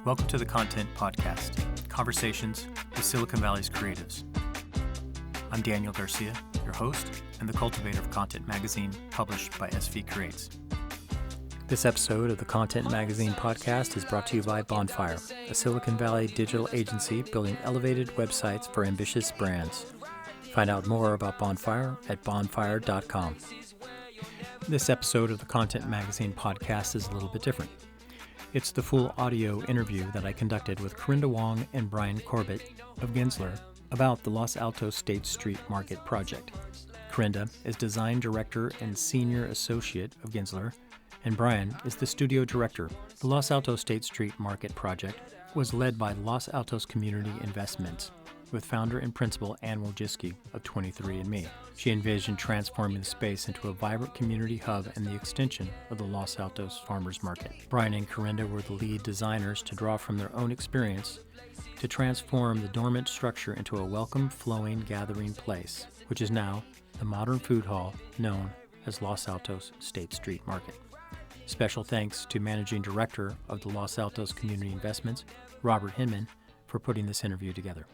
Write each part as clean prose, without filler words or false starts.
Welcome to the Content Podcast, Conversations with Silicon Valley's Creatives. I'm Daniel Garcia, your host and the cultivator of Content Magazine, published by SV Creates. This episode of the Content Magazine podcast is brought to you by Bonfire, a Silicon Valley digital agency building elevated websites for ambitious brands. Find out more about Bonfire at bonfire.com. This episode of the Content Magazine podcast is a little bit different. It's the full audio interview that I conducted with Corinda Wong and Brian Corbett of Gensler about the Los Altos State Street Market project. Corinda is design director and senior associate of Gensler, and Brian is the studio director. The Los Altos State Street Market project was led by Los Altos Community Investments, with founder and principal Anne Wojcicki of 23andMe. She envisioned transforming the space into a vibrant community hub and the extension of the Los Altos Farmers Market. Brian and Corinda were the lead designers to draw from their own experience to transform the dormant structure into a welcome, flowing, gathering place, which is now the modern food hall known as Los Altos State Street Market. Special thanks to Managing Director of the Los Altos Community Investments, Robert Hinman, for putting this interview together.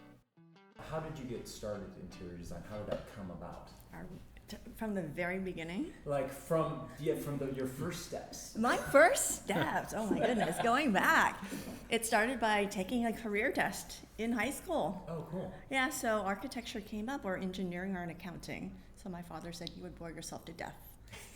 How did you get started in interior design? How did that come about? From the very beginning? Like your first steps. My first steps, oh my goodness, going back. It started by taking a career test in high school. Oh, cool. Yeah, so architecture came up, or engineering or accounting. So my father said, you would bore yourself to death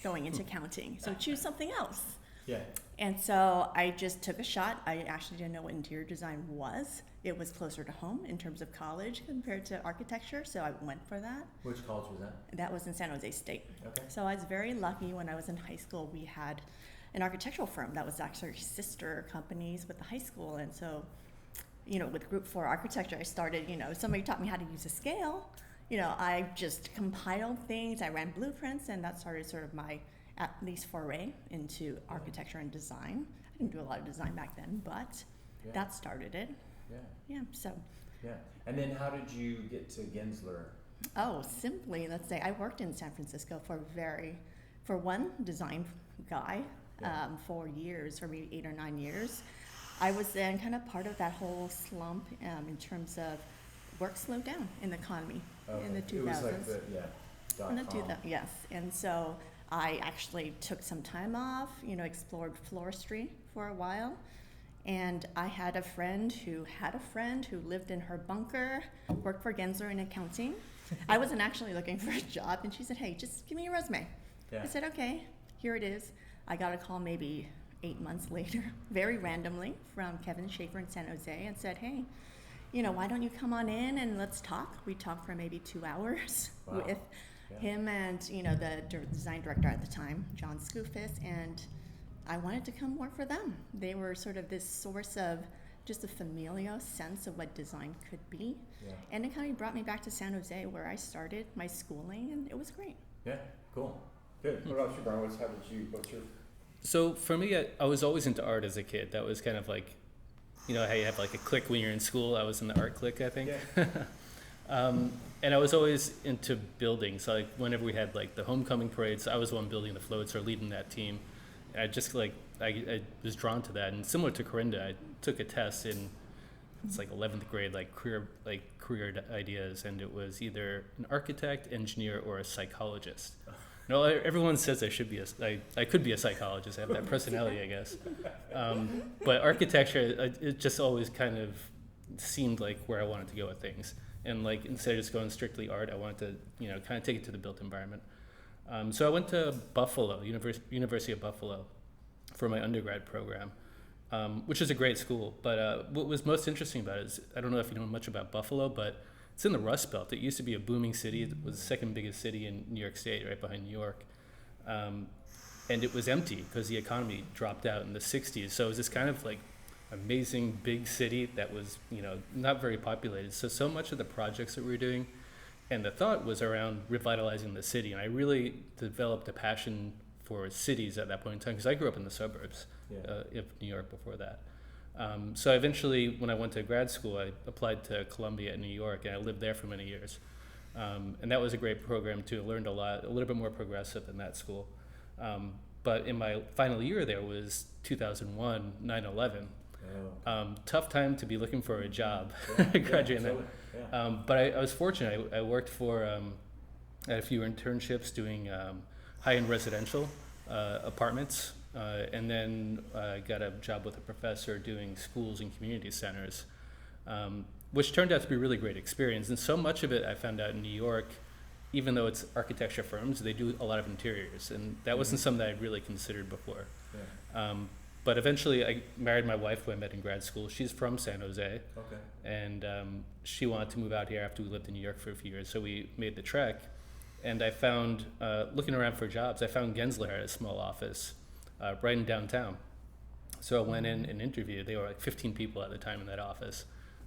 going into accounting, so choose something else. Yeah. And so I just took a shot. I actually didn't know what interior design was. It was closer to home in terms of college compared to architecture, so I went for that. Which college was that? That was in San Jose State. Okay. So I was very lucky. When I was in high school, we had an architectural firm that was actually sister companies with the high school. And so, with Group 4 Architecture, I started, somebody taught me how to use a scale. I just compiled things. I ran blueprints, and that started sort of my at least foray into architecture and design. I didn't do a lot of design back then, but that started it. Yeah. Yeah. And then how did you get to Gensler? Oh, simply, let's say I worked in San Francisco for one design guy for years, for maybe 8 or 9 years. I was then kind of part of that whole slump in terms of work slowed down in the economy in the 2000s. It was like the, yes. And so I actually took some time off, explored floristry for a while. And I had a friend who lived in her bunker, worked for Gensler in accounting. I wasn't actually looking for a job, and she said, hey, just give me your resume. Yeah. I said, okay, here it is. I got a call maybe 8 months later, very randomly, from Kevin Schaefer in San Jose, and said, hey, why don't you come on in and let's talk? We talked for maybe 2 hours with him and, the design director at the time, John Scoofus, and I wanted to come work for them. They were sort of this source of just a familial sense of what design could be. Yeah. And it kind of brought me back to San Jose, where I started my schooling, and it was great. Yeah, cool. Good. What about you, Brian? What's your... So for me, I was always into art as a kid. That was kind of like, how you have like a clique when you're in school. I was in the art clique, I think. Yeah. And I was always into building. So like whenever we had like the homecoming parades, I was the one building the floats or leading that team. I just I was drawn to that, and similar to Corinda, I took a test in it's like 11th grade, career ideas, and it was either an architect, engineer, or a psychologist. Everyone says I could be a psychologist. I have that personality, I guess. But architecture, it just always kind of seemed like where I wanted to go with things, and like instead of just going strictly art, I wanted to kind of take it to the built environment. So I went to Buffalo, University of Buffalo, for my undergrad program, which is a great school. But what was most interesting about it is, I don't know if you know much about Buffalo, but it's in the Rust Belt. It used to be a booming city. It was the second biggest city in New York State, right behind New York. And it was empty because the economy dropped out in the 60s. So it was this kind of like amazing big city that was, not very populated. So much of the projects that we were doing and the thought was around revitalizing the city. And I really developed a passion for cities at that point in time, because I grew up in the suburbs of New York before that. So eventually, when I went to grad school, I applied to Columbia in New York, and I lived there for many years. And that was a great program too. I learned a lot, a little bit more progressive than that school. But in my final year there was 2001, 9/11. Tough time to be looking for a job, Yeah, graduating totally. Yeah. But I was fortunate. I worked for I had a few internships doing high-end residential apartments, and then got a job with a professor doing schools and community centers, which turned out to be a really great experience. And so much of it I found out in New York, even though it's architecture firms, they do a lot of interiors, and that wasn't something that I'd really considered before. Yeah. But eventually I married my wife, who I met in grad school. She's from San Jose, Okay. and she wanted to move out here after we lived in New York for a few years, so we made the trek. And I found, looking around for jobs, I found Gensler had a small office right in downtown. So I went in and interviewed. They were like 15 people at the time in that office.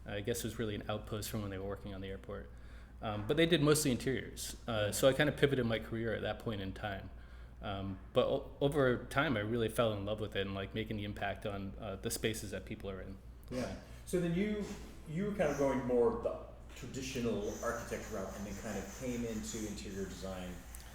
I guess it was really an outpost from when they were working on the airport. But they did mostly interiors. So I kind of pivoted my career at that point in time. But over time, I really fell in love with it and like making the impact on the spaces that people are in. Yeah. So then you were kind of going more the traditional architecture route, and then kind of came into interior design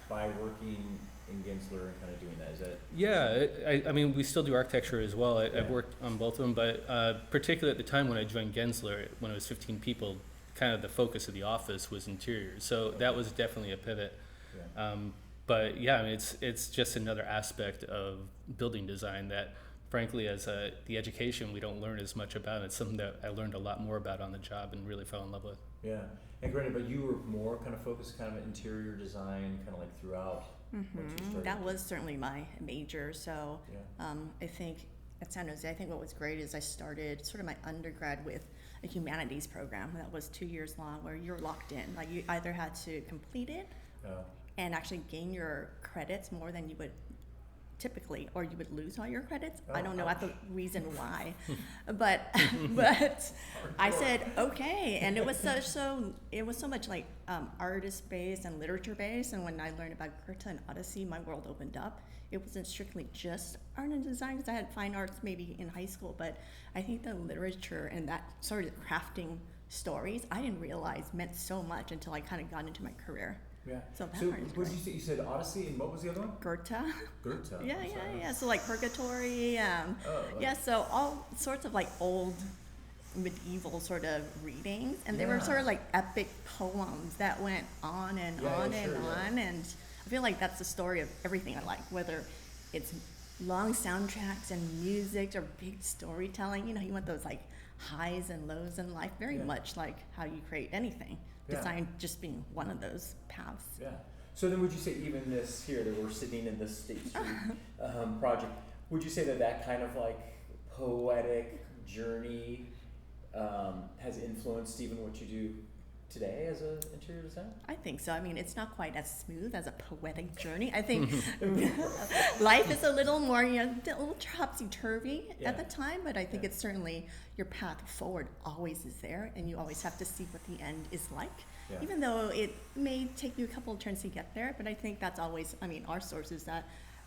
by working in Gensler and kind of doing that. Is that? Yeah, I mean, we still do architecture as well. Yeah. I've worked on both of them, but particularly at the time when I joined Gensler, when it was 15 people, kind of the focus of the office was interiors. So that was definitely a pivot. Yeah. But yeah, I mean, it's just another aspect of building design that, frankly, as the education, we don't learn as much about. It's something that I learned a lot more about on the job and really fell in love with. Yeah. And granted, but you were more kind of focused kind of interior design, kind of like throughout. Once you started. That was certainly my major. So Yeah. I think at San Jose, I think what was great is I started sort of my undergrad with a humanities program that was 2 years long, where you're locked in. Like you either had to complete it Oh. and actually gain your credits more than you would typically, or you would lose all your credits. I Oh, don't know ouch. the reason why, but I said okay, and it was so much like artist based and literature based. And when I learned about Goethe and Odyssey, my world opened up. It wasn't strictly just art and design, because I had fine arts maybe in high school, but I think the literature and that sort of crafting stories, I didn't realize meant so much until I kind of got into my career. Yeah. So that So part is what did great. you say? You said Odyssey, and what was the other one? Goethe. Goethe. Yeah, I'm sorry. yeah. So like Purgatory. Oh, Yeah, so all sorts of like old medieval sort of readings, and they were Yeah. sort of like epic poems that went on and Yeah, on yeah, and sure, yeah. on. And I feel like that's the story of everything I like, whether it's long soundtracks and music or big storytelling. You know, you want those like highs and lows in life, very Yeah. much like how you create anything. Yeah. Design just being one of those paths. Yeah. So then would you say even this here that we're sitting in this State Street project, would you say that kind of like poetic journey has influenced even what you do today as an interior designer? I think so. I mean, it's not quite as smooth as a poetic journey. I think life is a little more, a little topsy-turvy Yeah. at the time, but I think Yeah. it's certainly your path forward always is there, and you always have to see what the end is like. Yeah. Even though it may take you a couple of turns to get there, but I think that's always, our source is that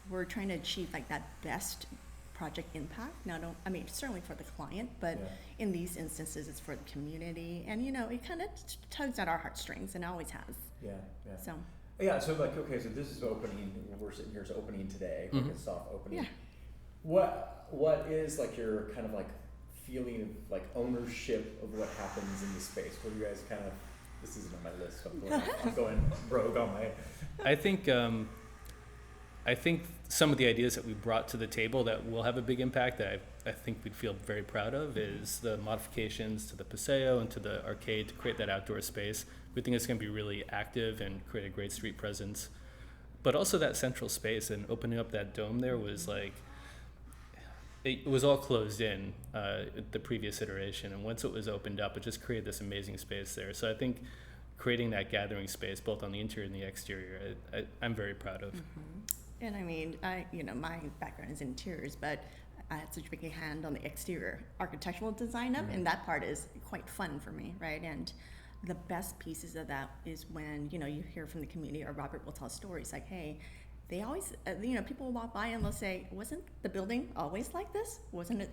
we're trying to achieve like that best project impact. Now, certainly for the client, but Yeah. in these instances, it's for the community, and it kind of tugs at our heartstrings, and always has. Yeah. Yeah. So, Yeah. So like, okay, so this is opening. We're sitting here. It's opening today. Like it's soft opening. yeah. What is like your kind of like feeling of like ownership of what happens in the space? What do you guys kind of? This isn't on my list. So I'm going rogue on my. I think some of the ideas that we brought to the table that will have a big impact that I think we'd feel very proud of is the modifications to the Paseo and to the arcade to create that outdoor space. We think it's going to be really active and create a great street presence. But also that central space, and opening up that dome there was like, it was all closed in the previous iteration, and once it was opened up, it just created this amazing space there. So I think creating that gathering space both on the interior and the exterior, I'm very proud of. And my background is interiors, but I had such a big hand on the exterior architectural design of, and that part is quite fun for me, right? And the best pieces of that is when, you hear from the community, or Robert will tell stories like, hey, they always, people will walk by and they'll say, wasn't the building always like this? Wasn't it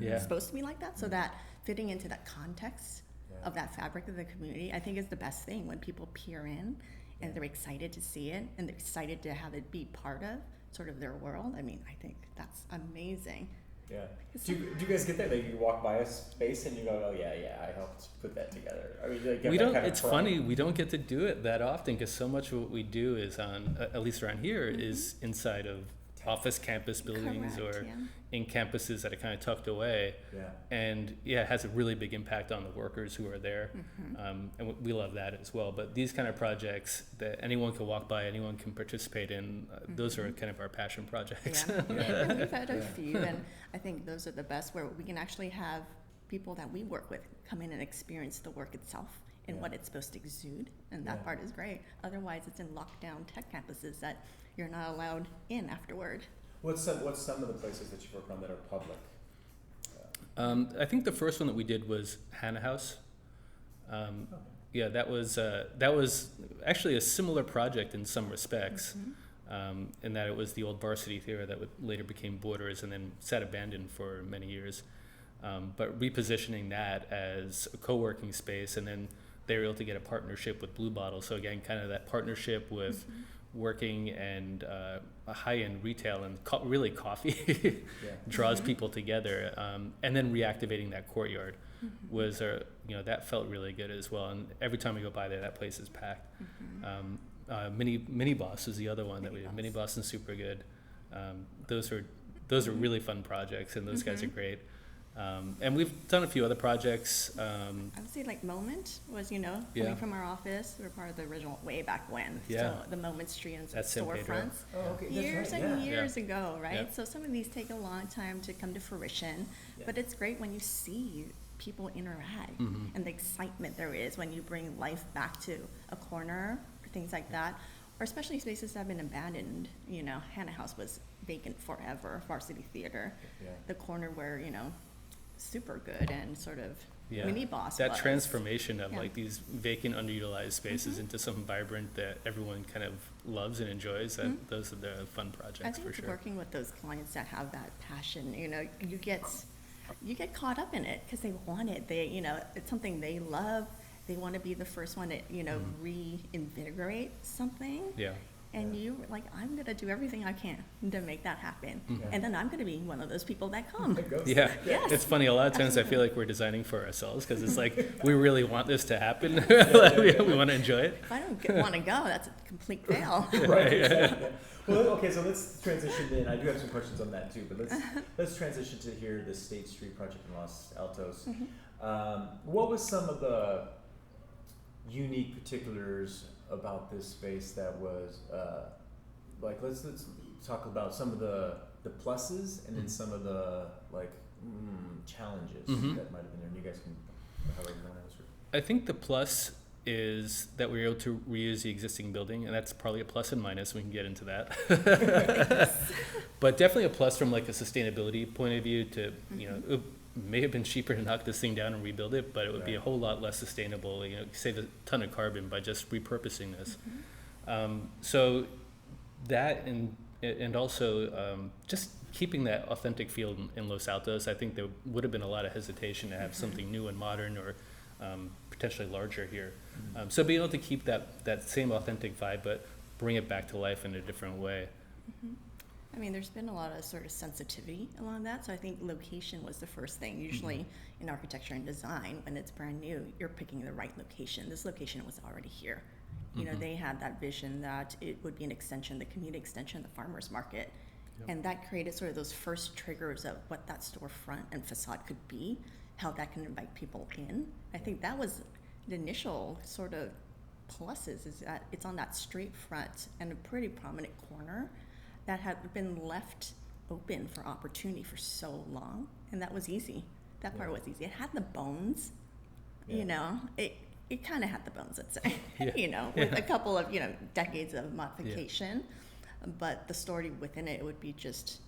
Yeah. supposed to be like that? So that fitting into that context Yeah. of that fabric of the community, I think is the best thing when people peer in and they're excited to see it and they're excited to have it be part of sort of their world. I think that's amazing. Yeah. Do you guys get that? Like you walk by a space and you go, oh yeah, I helped put that together. I mean, like, we don't. Kind of it's pride. funny we don't get to do it that often because so much of what we do is on, at least around here, is inside of office campus buildings Correct, or in campuses that are kind of tucked away. Yeah. And it has a really big impact on the workers who are there. And we love that as well. But these kind of projects that anyone can walk by, anyone can participate in, those are kind of our passion projects. And we've had a few, and I think those are the best, where we can actually have people that we work with come in and experience the work itself and what it's supposed to exude, and that part is great. Otherwise, it's in lockdown tech campuses that you're not allowed in afterward. What's some of the places that you've worked on that are public? I think the first one that we did was Hannah House. Yeah, that was actually a similar project in some respects, in that it was the old Varsity Theater that later became Borders and then sat abandoned for many years. But repositioning that as a co-working space, and then they were able to get a partnership with Blue Bottle. So again, kind of that partnership with working and a high-end retail and really coffee draws people together, and then reactivating that courtyard was that felt really good as well. And every time we go by there, that place is packed. Mini Boss is the other one that we did. Mini Boss is super good. Those are really fun projects, and those guys are great. And we've done a few other projects. I would say like Moment was, coming from our office. We were part of the original way back when. Yeah. So the Moment Street and That's San Pedro. storefronts. Oh, okay. Years That's right. and years ago, right? Yeah. So some of these take a long time to come to fruition, but it's great when you see people interact and the excitement there is when you bring life back to a corner or things like that, or especially spaces that have been abandoned. Hannah House was vacant forever, Varsity Theater, the corner where, super good and sort of mini boss. That was. transformation of like these vacant, underutilized spaces into something vibrant that everyone kind of loves and enjoys. Those are the fun projects. I think for it's sure. working with those clients that have that passion. You get caught up in it because they want it. It's something they love. They want to be the first one to reinvigorate something. Yeah. And you were like, I'm going to do everything I can to make that happen. And then I'm going to be one of those people that come. Yeah, Yes. It's funny. A lot of times I feel like we're designing for ourselves because it's like we really want this to happen. We want to enjoy it. If I don't want to go, that's a complete fail. Right. Exactly. Well, okay. So let's transition then. I do have some questions on that too, but let's transition to here the State Street project in Los Altos. What was some of the unique particulars about this space that was let's talk about some of the pluses and then some of the challenges that might have been there. And you guys can however you want to answer. I think the plus is that we were able to reuse the existing building, and that's probably a plus and minus. We can get into that. But definitely a plus from like a sustainability point of view to, it may have been cheaper to knock this thing down and rebuild it, but it would be a whole lot less sustainable, save a ton of carbon by just repurposing this. So that and also just keeping that authentic feel in Los Altos. I think there would have been a lot of hesitation to have something new and modern or potentially larger here. So being able to keep that same authentic vibe, but bring it back to life in a different way. I mean, there's been a lot of sort of sensitivity along that, so I think location was the first thing. Usually in architecture and design, when it's brand new, you're picking the right location. This location was already here. They had that vision that it would be an extension, the community extension, the farmer's market. And that created sort of those first triggers of what that storefront and facade could be, how that can invite people in. I think that was the initial sort of pluses, is that it's on that straight front and a pretty prominent corner that had been left open for opportunity for so long, and that was easy. That part was easy. It had the bones, it kind of had the bones, let's say, with a couple of, decades of modification, but the story within it would be just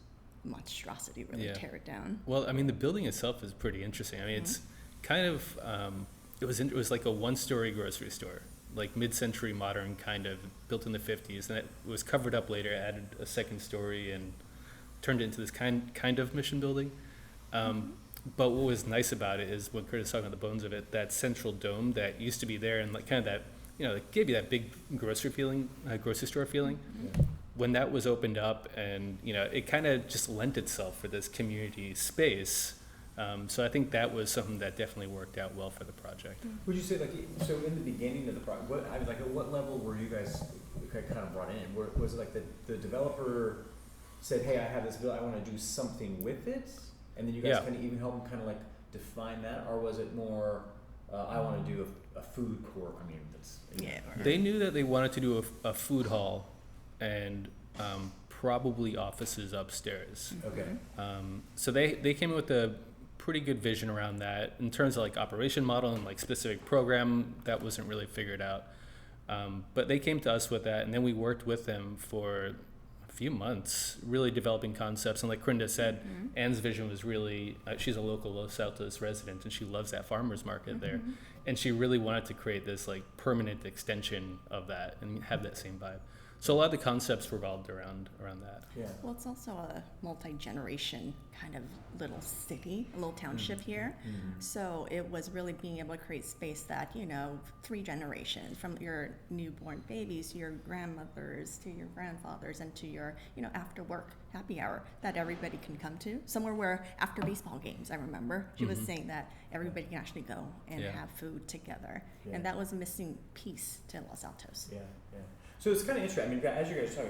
monstrosity, really tear it down. Well, I mean, the building itself is pretty interesting. I mean, it's kind of, it was like a one-story grocery store, like mid-century modern kind of, built in the 50s, and it was covered up later, added a second story and turned it into this kind of mission building. But what was nice about it is when Curtis was talking about the bones of it, that central dome that used to be there and like kind of that, it gave you that big grocery store feeling. when that was opened up, and it kind of just lent itself for this community space. So I think that was something that definitely worked out well for the project. Would you say so in the beginning of the project, at what level were you guys kind of brought in? Was it like the developer said, hey, I have this bill, I want to do something with it, and then you guys kind of even help them kind of like define that, or was it more I want to do a food court? I mean, that's They knew that they wanted to do a food hall and probably offices upstairs. Okay. So they came in with a pretty good vision around that. In terms of like operation model and like specific program, that wasn't really figured out. But they came to us with that, and then we worked with them for a few months, really developing concepts. And like Corinda said, Anne's vision was really, she's a local Los Altos resident, and she loves that farmer's market there. And she really wanted to create this like permanent extension of that and have that same vibe. So a lot of the concepts revolved around that. Yeah. Well, it's also a multi-generation kind of little city, a little township here. So it was really being able to create space that, 3 generations, from your newborn babies to your grandmothers to your grandfathers and to your, after work happy hour that everybody can come to. Somewhere where after baseball games, I remember, she was saying that everybody can actually go and have food together. Yeah. And that was a missing piece to Los Altos. Yeah. So it's kind of interesting. I mean, as you guys talk,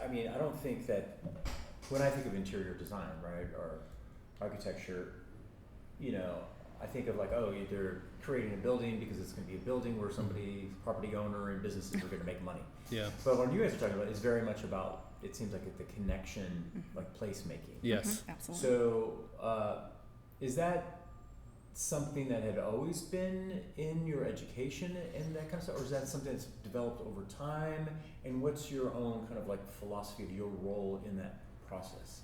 I mean, I don't think that when I think of interior design, right, or architecture, I think of like, they're creating a building because it's going to be a building where somebody, property owner and businesses are going to make money. Yeah. But what you guys are talking about is very much about, it seems like the connection, like placemaking. Yes. Absolutely. So is that something that had always been in your education and that kind of stuff, or is that something that's developed over time? And what's your own kind of like philosophy of your role in that process?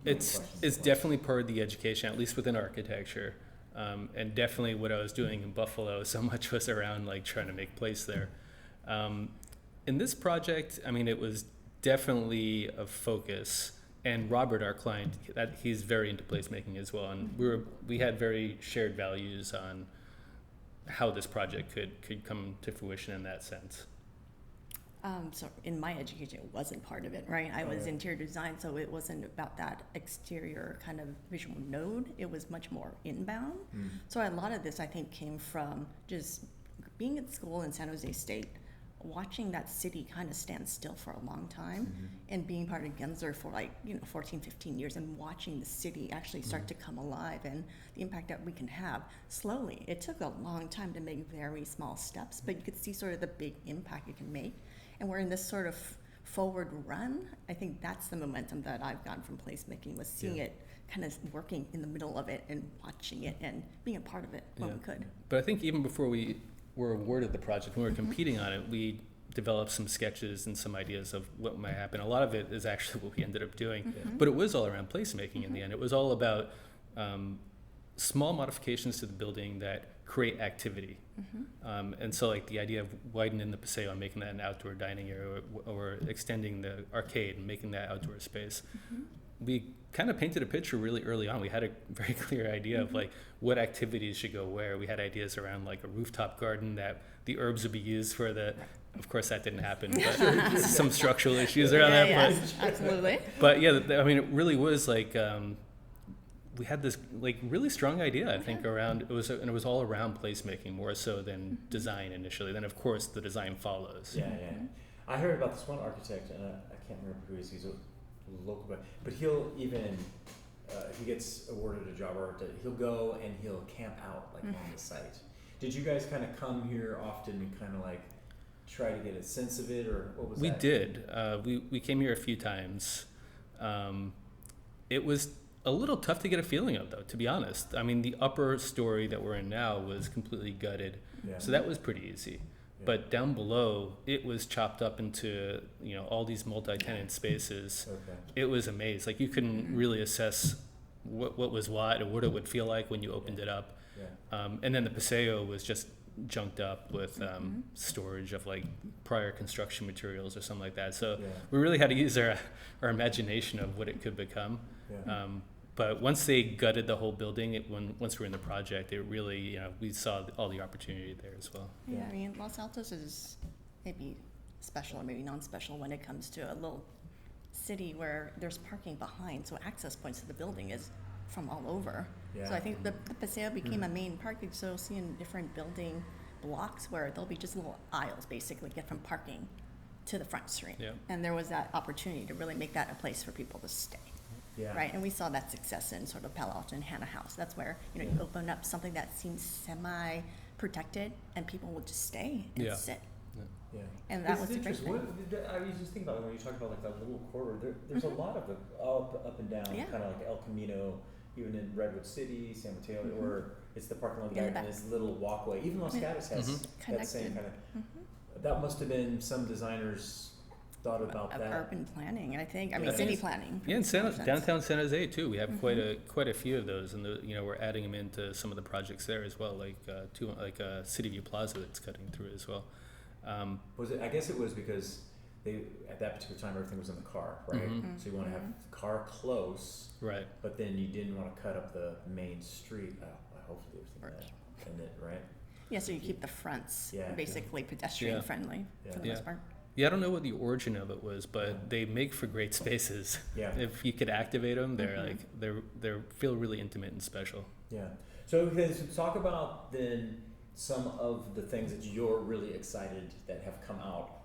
It's definitely part of the education, at least within architecture, and definitely what I was doing in Buffalo. So much was around like trying to make place there. In this project, I mean, it was definitely a focus. And Robert, our client, he's very into placemaking as well, and we had very shared values on how this project could come to fruition in that sense. So in my education, it wasn't part of it, right? I was interior design, so it wasn't about that exterior kind of visual node. It was much more inbound. So a lot of this, I think, came from just being at school in San Jose State, watching that city kind of stand still for a long time, and being part of Gensler for 14, 15 years, and watching the city actually start to come alive and the impact that we can have slowly. It took a long time to make very small steps, but you could see sort of the big impact it can make. And we're in this sort of forward run. I think that's the momentum that I've gotten from placemaking, was seeing it kind of working in the middle of it and watching it and being a part of it when we could. But I think even before we were awarded the project, when we were competing on it, we developed some sketches and some ideas of what might happen. A lot of it is actually what we ended up doing, but it was all around placemaking in the end. It was all about small modifications to the building that create activity. And so like the idea of widening the Paseo and making that an outdoor dining area, or extending the arcade and making that outdoor space. We kind of painted a picture really early on. We had a very clear idea of like what activities should go where. We had ideas around like a rooftop garden that the herbs would be used for of course that didn't happen, but some structural issues around that. Yes, absolutely. But yeah, I mean, it really was like, we had this like really strong idea, I think, around, it was all around placemaking more so than design initially. Then of course the design follows. Yeah. I heard about this one architect, and I can't remember who he is. He's a local guy, but he'll even if he gets awarded a job, or he'll go and he'll camp out like on the site. Did you guys kind of come here often and kind of like try to get a sense of it, or what was that? We did. We came here a few times. It was a little tough to get a feeling of, though, to be honest. I mean, the upper story that we're in now was completely gutted, so that was pretty easy. But down below, it was chopped up into all these multi-tenant spaces. It was a maze. Like you couldn't really assess what was what, or what it would feel like when you opened it up. And then the Paseo was just junked up with storage of like prior construction materials or something like that. So we really had to use our imagination of what it could become. But once they gutted the whole building, once we were in the project, it really, we saw all the opportunity there as well. Yeah, I mean, Los Altos is maybe special or maybe non-special when it comes to a little city where there's parking behind, so access points to the building is from all over. Yeah. So I think the Paseo became a main park, so you'll see in different building blocks where there'll be just little aisles basically get from parking to the front street. Yeah. And there was that opportunity to really make that a place for people to stay. Yeah. Right, and we saw that success in sort of Palo Alto and Hannah House. That's where, you know, you open up something that seems semi-protected and people will just stay and sit. Yeah. And that This was is a great interesting. thing. I was just thinking about it when you talk about like that little corridor. There's a lot of the up and down, Yeah. kind of like El Camino, even in Redwood City, San Mateo, or it's the parking lot In the back back. and this little walkway. Even Los Gatos has that same Connected. kind of. That must have been some designers thought about Of that. urban planning, I think. I mean, Yeah. city planning. Yeah, in makes more sense. downtown San Jose too, we have quite a few of those, and we're adding them into some of the projects there as well, like City View Plaza that's cutting through as well. Was it? I guess it was because they at that particular time everything was in the car, right? So you want to have the car close, Right. but then you didn't want to cut up the main street. Hopefully everything that in it, right? Yeah, so you keep the fronts Yeah. basically pedestrian Yeah. friendly for the Yeah. most part. Yeah, I don't know what the origin of it was, but they make for great spaces. Yeah. If you could activate them, they feel really intimate and special. Yeah. So let's talk about then some of the things that you're really excited that have come out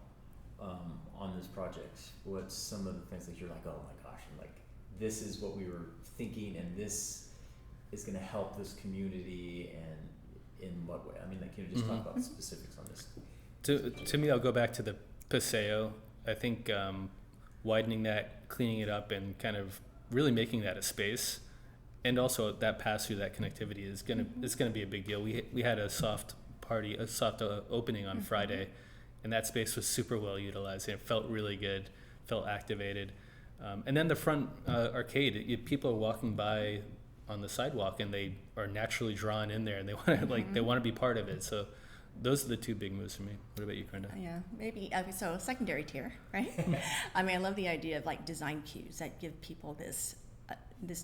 on this project. What's some of the things that you're like, oh my gosh, and like this is what we were thinking, and this is going to help this community, and in what way? I mean, like, just talk about the specifics on this. To me, I'll go back to the Paseo. I think widening that, cleaning it up, and kind of really making that a space, and also that pass through, that connectivity is gonna be a big deal. We had a soft opening on Friday, and that space was super well utilized. And it felt really good, felt activated, and then the front arcade. People are walking by on the sidewalk, and they are naturally drawn in there, and they want to be part of it. So those are the two big moves for me. What about you, Corinda? Yeah, maybe. So secondary tier, right? I mean, I love the idea of like design cues that give people this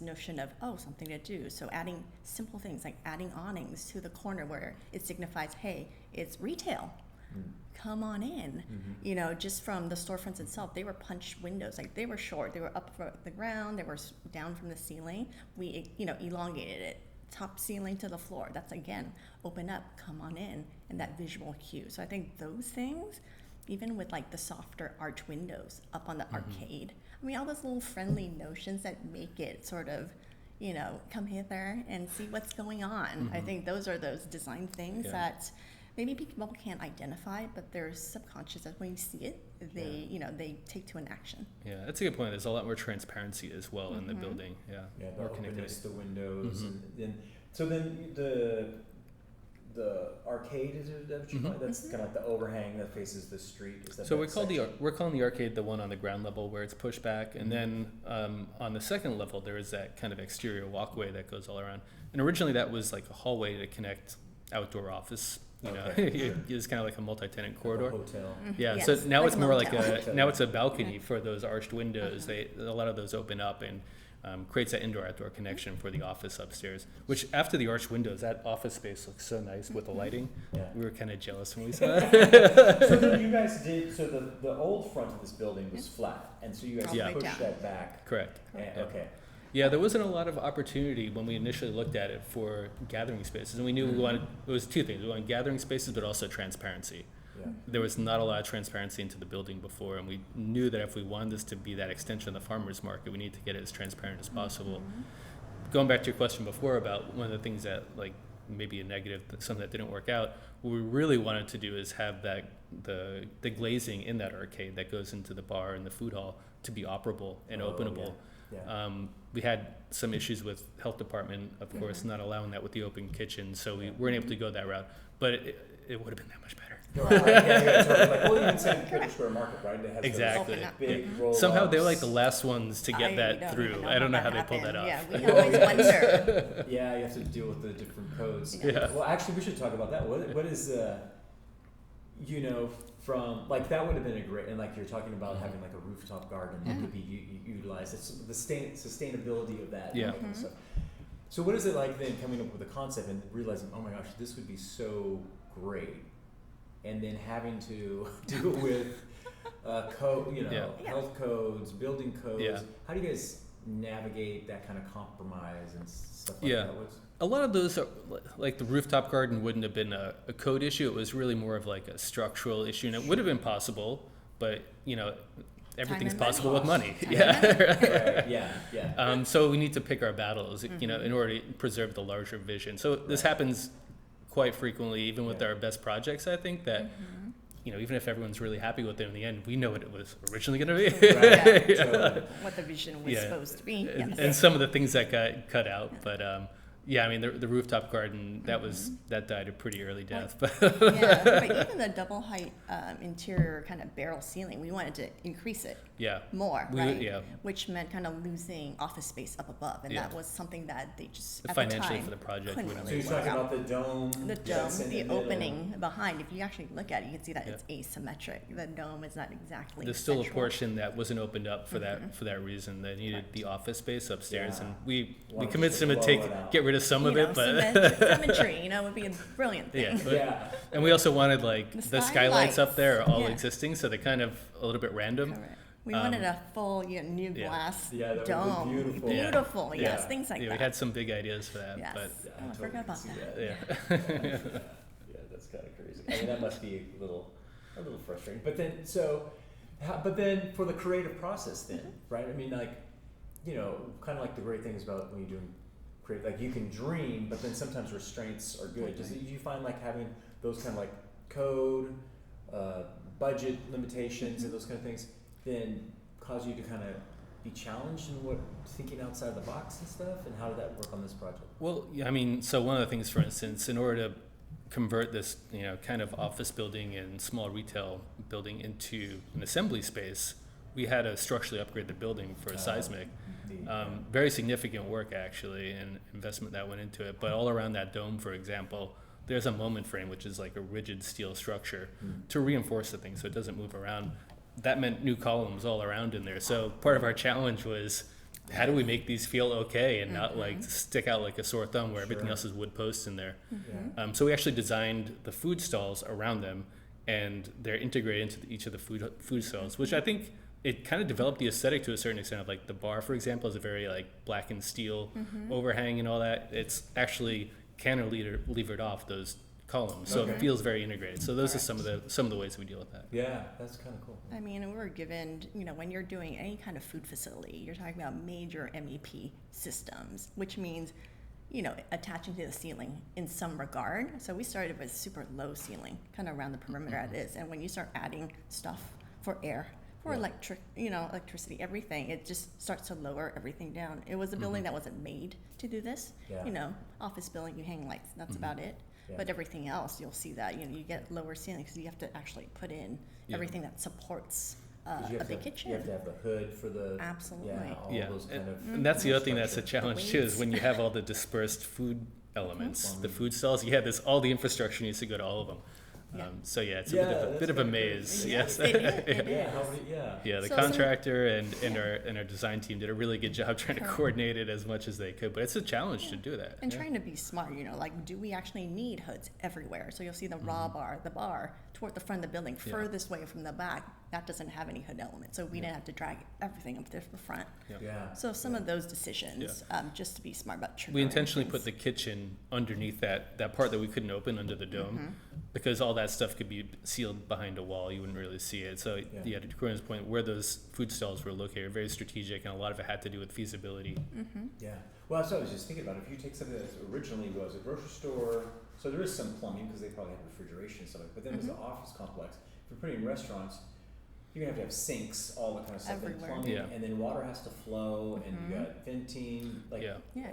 notion of, something to do. So adding simple things like adding awnings to the corner where it signifies, hey, it's retail. Come on in. You know, just from the storefronts itself, they were punch windows. Like they were short, they were up from the ground, they were down from the ceiling. We, elongated it. Top ceiling to the floor. That's again, open up, come on in, and that visual cue. So I think those things, even with like the softer arch windows up on the arcade, I mean, all those little friendly notions that make it sort of, come hither and see what's going on. I think those are those design things that maybe people can't identify, but they're subconscious that when you see it, they take to an action. Yeah, that's a good point. There's a lot more transparency as well in the building. Yeah, the more openness, connectivity. the windows, and then the arcade is that what you call it? That's kind of like the overhang that faces the street. Is that So that we're calling the arcade the one on the ground level where it's pushed back, and then on the second level there is that kind of exterior walkway that goes all around. And originally that was like a hallway to connect outdoor office. It's kind of like a multi-tenant corridor. Like a hotel. Yeah. Yes, So now like it's a more like motel. now it's a balcony for those arched windows. A lot of those open up and creates that indoor-outdoor connection for the office upstairs. Which after the arched windows, that office space looks so nice with the lighting. Yeah. We were kind of jealous when we saw it. So then you guys did. So the old front of this building was flat, and so you guys All the way pushed down. that back. Correct. Okay. Yeah, there wasn't a lot of opportunity when we initially looked at it for gathering spaces, and we knew we wanted, it was two things. We wanted gathering spaces, but also transparency. Yeah. There was not a lot of transparency into the building before, and we knew that if we wanted this to be that extension of the farmers market, we need to get it as transparent as possible. Going back to your question before about one of the things that, like, maybe a negative, something that didn't work out, what we really wanted to do is have that the glazing in that arcade that goes into the bar and the food hall to be operable and openable. Yeah. We had some issues with health department, of course, not allowing that with the open kitchen, so we weren't able to go that route. But it would have been that much better. Well, even San Pedro Square Market, right? It has Exactly. those big roll-ups. Somehow they're like the last ones to get that through. I don't know how they pulled that off. Yeah, we always wonder. Yeah, you have to deal with the different codes. Yeah. Well, actually, we should talk about that. What is from like that would have been a great, and like you're talking about having like a rooftop garden that could be utilized. It's the sustainability of that. Yeah. And stuff. So what is it like then coming up with a concept and realizing, oh my gosh, this would be so great and then having to deal with code, health codes, building codes. Yeah. How do you guys navigate that kind of compromise and stuff like Yeah. that? A lot of those are, like the rooftop garden wouldn't have been a code issue. It was really more of like a structural issue, and it would have been possible, but everything's possible with money. Right. Yeah. So we need to pick our battles, in order to preserve the larger vision. So this happens quite frequently, even with our best projects. I think that even if everyone's really happy with it in the end, we know what it was originally going to be. Right. Totally. What the vision was supposed to be. And some of the things that got cut out, but. The rooftop garden, that died a pretty early death. But even the double height interior kind of barrel ceiling, we wanted to increase it more, right? Which meant kind of losing office space up above, and that was something that they just at financially the time for the project. So you're talking about the dome, the opening behind. If you actually look at it, you can see that it's asymmetric. The dome is not exactly. There's still a portion that wasn't opened up for that reason. They needed the office space upstairs, and we convinced them to get rid of some of it, but symmetry, would be a brilliant thing. And we also wanted the skylights up there are all existing, so they're kind of a little bit random. Correct. We wanted a full new glass that dome. Would be beautiful. Yes, things like that. We had some big ideas for that. Yes. But I forgot about that. Yeah, that's kind of crazy. I mean, that must be a little frustrating. But then for the creative process, then, right? I mean, kind of like the great things about when you're doing creative, like you can dream, but then sometimes restraints are good. Do you find having those kind of code, budget limitations, and those kind of things, then cause you to kind of be challenged in thinking outside the box and stuff? And how did that work on this project? Well, so one of the things, for instance, in order to convert this, kind of office building and small retail building into an assembly space, we had to structurally upgrade the building for a seismic. Very significant work, actually, and investment that went into it. But all around that dome, for example, there's a moment frame, which is like a rigid steel structure to reinforce the thing so it doesn't move around. That meant new columns all around in there. So part of our challenge was, how do we make these feel okay and not stick out like a sore thumb where everything else is wood posts in there? So we actually designed the food stalls around them, and they're integrated into each of the food stalls, which I think it kind of developed the aesthetic to a certain extent. Of the bar, for example, is a very black and steel overhang and all that. It's actually cantilevered off those columns, so it feels very integrated. So those are some of the ways we deal with that. Yeah, that's kind of cool. I mean, we're given, when you're doing any kind of food facility, you're talking about major MEP systems, which means, attaching to the ceiling in some regard. So we started with super low ceiling, kind of around the perimeter as is, and when you start adding stuff for air, for electricity, everything, it just starts to lower everything down. It was a building that wasn't made to do this. Office building, you hang lights, that's about it. But everything else, you'll see that you get lower ceilings because you have to actually put in everything that supports a big kitchen. You have to have the hood for the absolutely. Those kind of. And that's the other thing that's a challenge too, is when you have all the dispersed food elements, the food stalls. All the infrastructure needs to go to all of them. It's a bit of a maze. Yes. The contractor and our design team did a really good job trying to coordinate it as much as they could, but it's a challenge to do that. And trying to be smart, do we actually need hoods everywhere? So you'll see the the bar toward the front of the building, furthest way from the back, that doesn't have any hood element. So we didn't have to drag everything up to the front. So some of those decisions, just to be smart about triggering. We intentionally put the kitchen underneath that part that we couldn't open under the dome, because all that stuff could be sealed behind a wall. You wouldn't really see it. So to Corinda's point, where those food stalls were located, very strategic, and a lot of it had to do with feasibility. Well, that's what I was just thinking about. If you take something that originally was a grocery store, so there is some plumbing because they probably have refrigeration and stuff, but then it was an office complex. If you're putting in restaurants, you're gonna have to have sinks, all that kind of stuff, everywhere. and plumbing, and then water has to flow, and you got venting,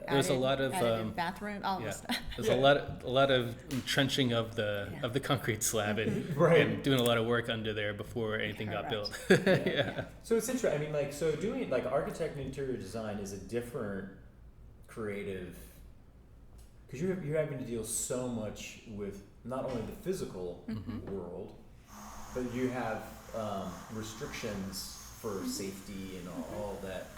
There's a lot of bathroom, all this stuff. There's a lot of trenching of the concrete slab and doing a lot of work under there before anything got built. So it's interesting. I mean, so doing architect and interior design is a different creative, because you're having to deal so much with not only the physical world, but you have restrictions for safety and all that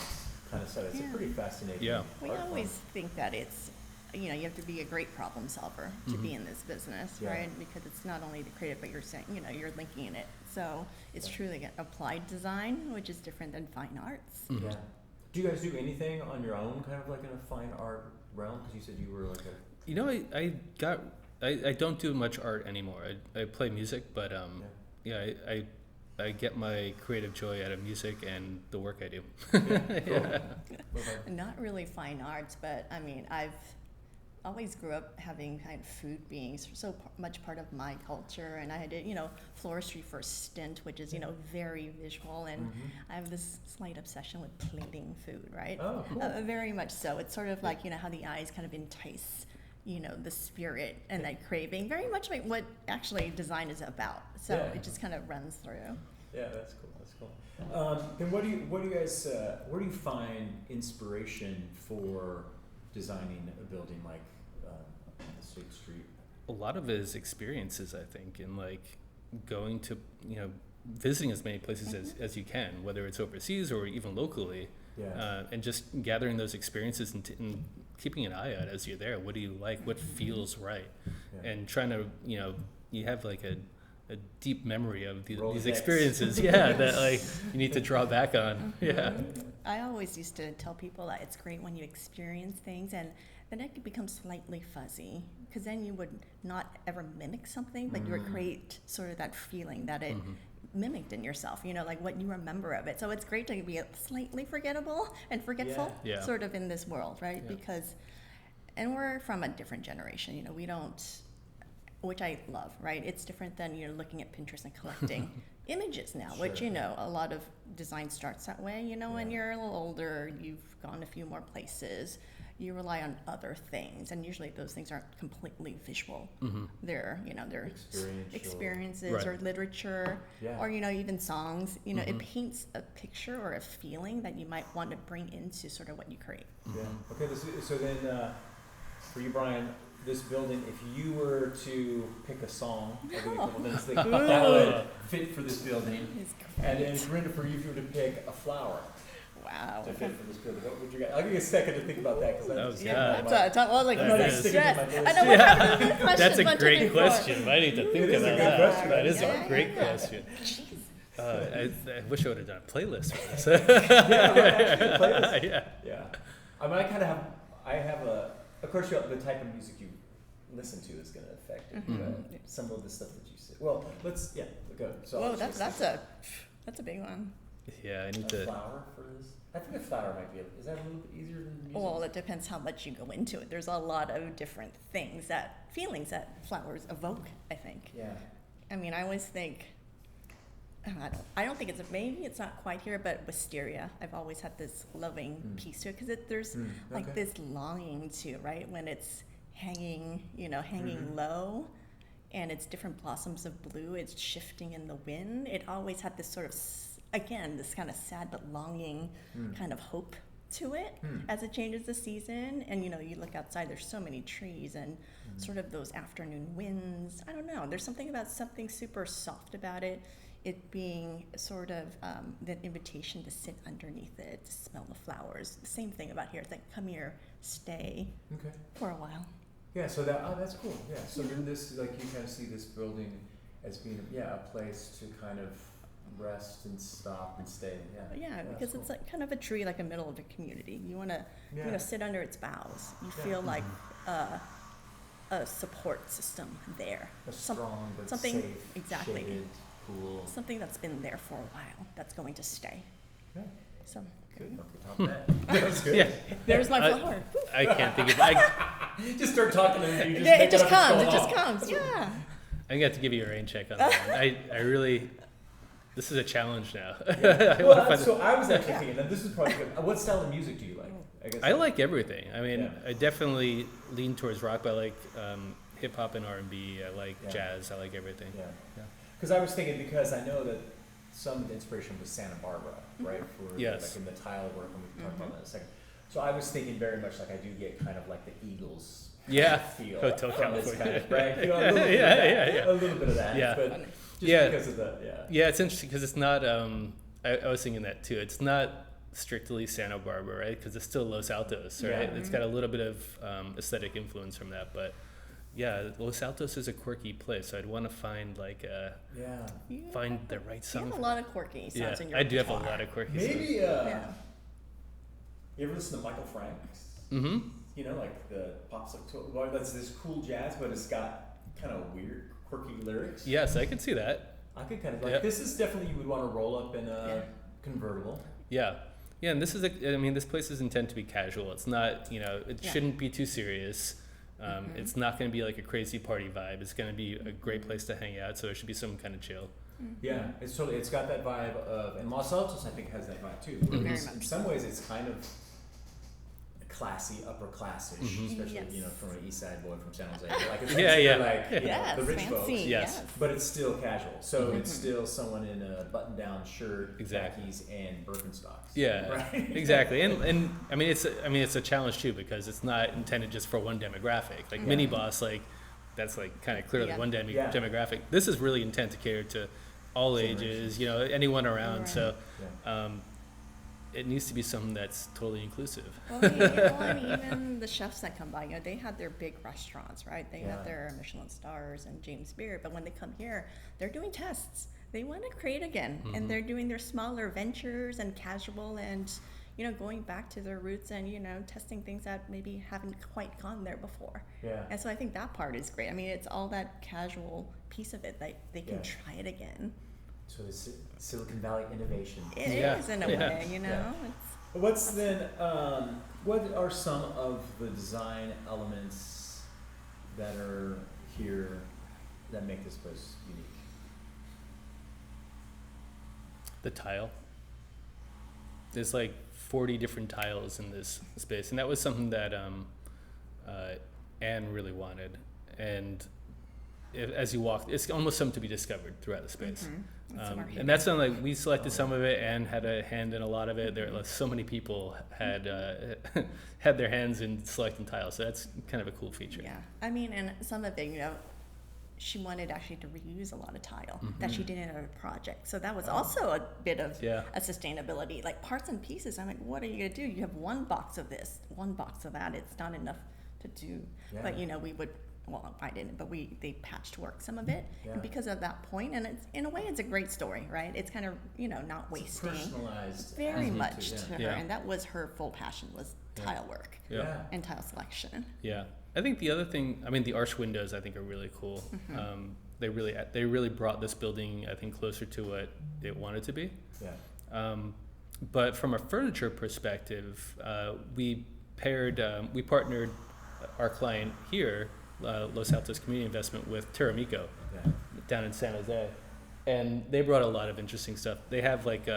kind of stuff. It's a pretty fascinating. We always think that it's you have to be a great problem solver to be in this business, right? Because it's not only the creative, but you're saying, you're linking in it. So it's truly applied design, which is different than fine arts. Yeah. Do you guys do anything on your own, kind of like in a fine art realm? Because you said you were like I don't do much art anymore. I play music, but I get my creative joy out of music and the work I do. Not really fine arts, but I mean, I've always grew up having kind of food being so much part of my culture, and I did, floristry for a stint, which is, very visual, and I have this slight obsession with plating food, right? Oh, cool. Very much so. It's sort of like, how the eyes kind of entice the spirit and that craving, very much like what actually design is about. So it just kind of runs through. Yeah, that's cool. That's cool. Then what do you guys? Where do you find inspiration for designing a building like the State Street? A lot of it is experiences, I think, and like going to visiting as many places as you can, whether it's overseas or even locally, and just gathering those experiences and keeping an eye out as you're there. What do you like? What feels right? And trying to, you have like a deep memory of these experiences, that like you need to draw back on. I always used to tell people that it's great when you experience things and then it could become slightly fuzzy, because then you would not ever mimic something, but you would create sort of that feeling that it mimicked in yourself, like what you remember of it. So it's great to be slightly forgettable and forgetful sort of in this world, right? Because, and we're from a different generation, we don't, which I love, right? It's different than, looking at Pinterest and collecting images now, which, a lot of design starts that way, when you're a little older, you've gone a few more places, you rely on other things, and usually those things aren't completely visual. They're, they're experiences or literature, or, even songs. It paints a picture or a feeling that you might want to bring into sort of what you create. Okay, so then for you, Brian, this building, if you were to pick a song every couple minutes that would fit for this building, and then Corinda, for you, if you were to pick a flower to fit for this building, what would you guys? I'll give you a second to think about that, because that's a great question. I need to think about that. That is a great question. I wish I would have done a playlist for this. I mean, I have of course, the type of music you listen to is going to affect it. Some of the stuff that you say. Well, let's go. So whoa, that's a big one. Yeah, I need a flower for this. I think a flower might be. Is that a little bit easier than music? Well, it depends how much you go into it. There's a lot of different feelings that flowers evoke, I think. Yeah. I mean, I always think. I don't think maybe it's not quite here, but wisteria. I've always had this loving piece to it, because there's like this longing to, right, when it's hanging low, and it's different blossoms of blue. It's shifting in the wind. It always had this sort of, again, this kind of sad but longing kind of hope to it as it changes the season. And you look outside, there's so many trees and sort of those afternoon winds. I don't know. There's something super soft about it. It being sort of the invitation to sit underneath it, to smell the flowers. The same thing about here. It's like, come here, stay for a while. Yeah, so that's cool. Yeah, so then this, like, you kind of see this building as being a place to kind of rest and stop and stay. Because it's like kind of a tree, like a middle of a community. You want to sit under its boughs. You feel like a support system there. A strong but something safe, shaded, cool. Something that's been there for a while, that's going to stay. Yeah. So good. Okay, that was good. Yeah. There's my flower. I can't think of it. Just start talking and you it just comes. Yeah. I got to give you a rain check on that one. I really, this is a challenge now. So I was actually thinking that this is probably good. What style of music do you like? I like everything. I mean, I definitely lean towards rock, but I like hip hop and R&B. I like jazz. I like everything. Yeah. Because I was thinking, because I know that some of the inspiration was Santa Barbara, right? For like in the tile work, and we can talk about that in a second. So I was thinking very much like I do get kind of like the Eagles feel Hotel from California. this kind of, right? A little bit of that. Yeah. But just because of the Yeah, it's interesting because it's not. I was thinking that too. It's not strictly Santa Barbara, right? Because it's still Los Altos, right? Yeah. It's got a little bit of aesthetic influence from that, but yeah, Los Altos is a quirky place. So I'd want to find like find the right You song. have a lot of quirky Yeah, sounds in your I do have a guitar. lot of quirky Maybe, Yeah. you ever listen to Michael Frank's? songs. Mm-hmm. You know, like the pops like, well, that's this cool jazz, but it's got kind of weird, quirky lyrics. Yes, I could see that. I could kind of like, Yep. this is definitely, you would want to roll up in a Yeah. convertible. Yeah. Yeah, and this is this place is intended to be casual. It's not, it Yeah. shouldn't be too serious. It's not going to be like a crazy party vibe. It's going to be a great place to hang out, so it should be some kind of chill. Yeah, it's got that vibe of, and Los Altos I think has that vibe too. Very It's- much in some ways it's kind of classy, upper classish, especially Yes. from an East Side boy from San Jose. Like it's Yeah, yeah. like Yes, the rich fancy. folks. Yes. But it's still casual, so it's still someone in a button-down shirt, Exactly. khakis, and Birkenstocks. Yeah, right. exactly. And I mean it's a challenge too, because it's not intended just for one demographic. Like Yeah. Mini Boss, like that's like kind of clearly Yeah. one Yeah. demographic. This is really intent to cater to all Generations. ages, anyone around. Right. So Yeah. it needs to be something that's totally inclusive. Well, and even the chefs that come by, they have their big restaurants, right? They Yeah. have their Michelin stars and James Beard, but when they come here, they're doing tests. They want to create again, and they're doing their smaller ventures and casual and, going back to their roots and, testing things that maybe haven't quite gone there before. Yeah. And so I think that part is great. I mean, it's all that casual piece of it that they can Yeah. try it again. So it's Silicon Valley innovation. It Yeah. is in a Yeah. way, Yeah. It's, What's then? What are some of the design elements that are here that make this place unique? The tile. There's like 40 different tiles in this space, and that was something that Anne really wanted. And as you walk, it's almost something to be discovered throughout the space. That's what we're And that's something like we selected some of it. Anne had a hand in a lot of it. There, like, so many people had had their hands in selecting tiles, so that's kind of a cool feature. Yeah, I mean, and some of it, she wanted actually to reuse a lot of tile that she did in her project. So that was also a bit of Yeah. a sustainability, like parts and pieces. I'm like, what are you gonna do? You have one box of this, one box of that. It's not enough to do. Yeah. But we would. Well, I didn't, but they patched work some of it, Yeah. and because of that point, and it's in a way, it's a great story, right? It's kind of not It's wasting. personalized. Very aspect much to to it, her, Yeah. and that was her full passion was tile work Yeah. and tile selection. Yeah, I think the other thing, I mean, the arch windows I think are really cool. They really brought this building, I think, closer to what it wanted to be. Yeah. But from a furniture perspective, we partnered our client here, Los Altos Community Investment, with Terramiko Yeah. down in San Jose. And they brought a lot of interesting stuff. They have like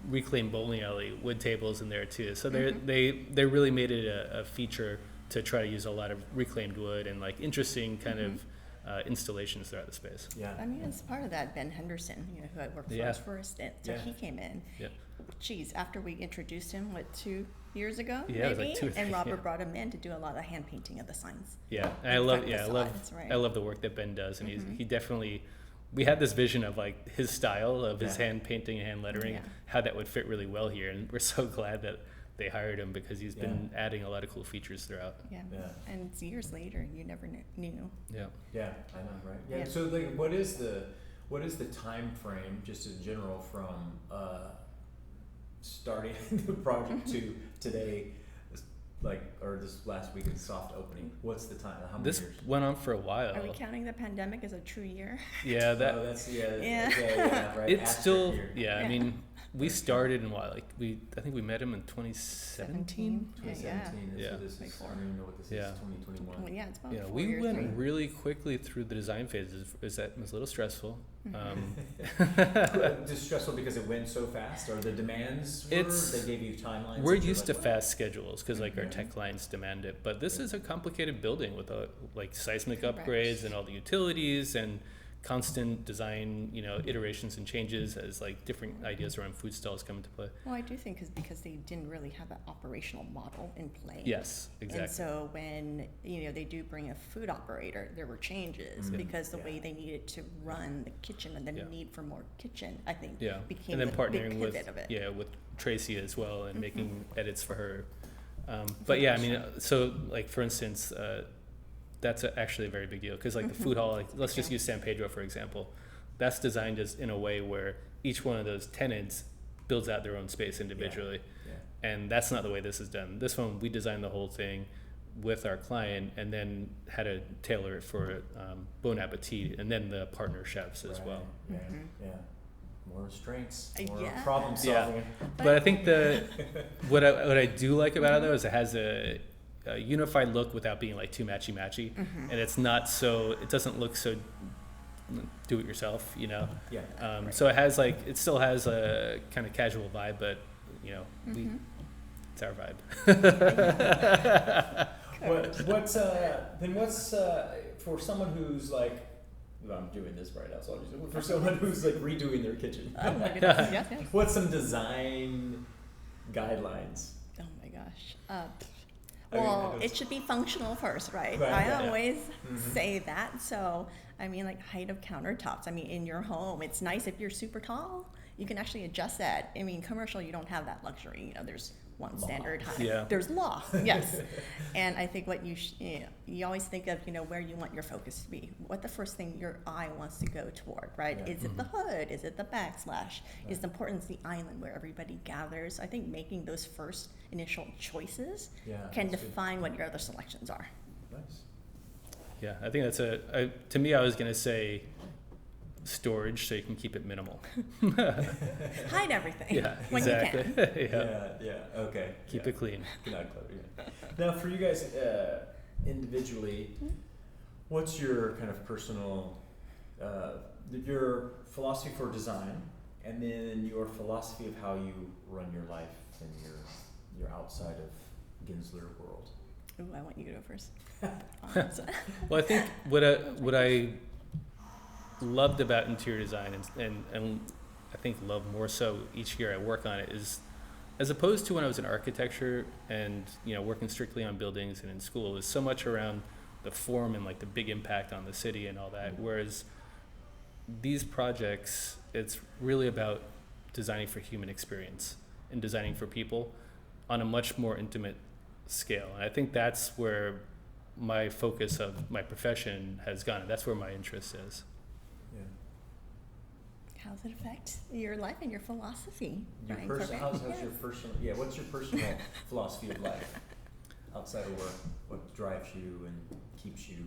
reclaimed bowling alley wood tables in there too. So they really made it a feature to try to use a lot of reclaimed wood and like interesting kind of installations throughout the space. Yeah. I mean, it's part of that. Ben Henderson, who I worked for Yeah. us first, so Yeah. he came in. Yeah. Geez, after we introduced him, 2 years ago, Yeah, it was maybe, like 2 or 3, and Robert yeah. brought him in to do a lot of hand painting of the signs. Yeah, and In fact, the slides, right. I love the work that Ben does, and he definitely. We had this vision of like his style of his Yeah. hand painting and hand lettering, Yeah. how that would fit really well here, and we're so glad that they hired him because he's been adding a lot of cool features throughout. Yeah. Yeah. And it's years later, you never knew. Yeah. Yeah, I know, right? Yeah. Yeah. So, like, what is the time frame, just in general, from starting the project to today, or this last week's soft opening? What's the time? How many This years? went on for a while. Are we counting the pandemic as a true year? Yeah, Oh, that that's Yeah. right. it's asterisk still year. yeah. I Yeah. mean, we started in what, like I think we met him in 2017. 2017 is Yeah. what this Like is. I four. don't even know what this Yeah. is. 2021. Well, yeah, it's about Yeah, 4 we years. went right? really quickly through the design phases. It was a little stressful. Just stressful because it went so fast, or the demands were, It's- they gave you timelines? We're that you're used to like, fast schedules because like our Mhm. tech clients demand it, but this is a complicated building with like seismic Correct. upgrades and all the utilities and constant design, iterations and changes as like different ideas around food stalls come into play. Well, I do think because they didn't really have an operational model in play. Yes, exactly. And so when they do bring a food operator, there were changes because the way they needed to run the kitchen and the need for more kitchen, I think, became and then the partnering big with pivot of it. with Tracy as well and making edits for her. But yeah, I mean, so like for instance. That's actually a very big deal because like the food hall, like let's just use San Pedro for example, that's designed just in a way where each one of those tenants builds out their own space individually, and that's not the way this is done. This one we designed the whole thing with our client and then had to tailor it for Bon Appetit and then the partner chefs as well. More strengths, more Yeah. problem solving. But I think what I do like about it though is it has a unified look without being like too matchy, and it doesn't look so do it yourself, so it still has a kind of casual vibe, but it's our vibe. What's for someone who's like, I'm doing this right now, so I'll just for someone who's like redoing their kitchen. Oh my goodness, yes. What's some design guidelines? Oh my gosh. Well, it should be functional first, right? I always say that. So, I mean, like height of countertops. I mean, in your home, it's nice if you're super tall. You can actually adjust that. I mean, commercial, you don't have that luxury. there's one standard height. Yeah. There's law, yes. And I think what you always think of, where you want your focus to be. What the first thing your eye wants to go toward, right? Yeah. Is it the hood? Is it the backslash? Right. Is the importance the island where everybody gathers? I think making those first initial choices can define what your other selections are. Nice. Yeah, I think that's to me, I was going to say storage so you can keep it minimal. Hide everything when exactly. you can. Okay. Keep it clean. Now, for you guys individually, what's your kind of personal, your philosophy for design, and then your philosophy of how you run your life and your outside of Gensler world? Ooh, I want you to go first. Well, I think what I loved about interior design and I think love more so each year I work on it is, as opposed to when I was in architecture and working strictly on buildings and in school, is so much around the form and like the big impact on the city and all that. Whereas these projects, it's really about designing for human experience and designing for people on a much more intimate scale. And I think that's where my focus of my profession has gone. And that's where my interest is. How does it affect your life and your philosophy? How's your personal? Yeah, what's your personal philosophy of life outside of work? What drives you and keeps you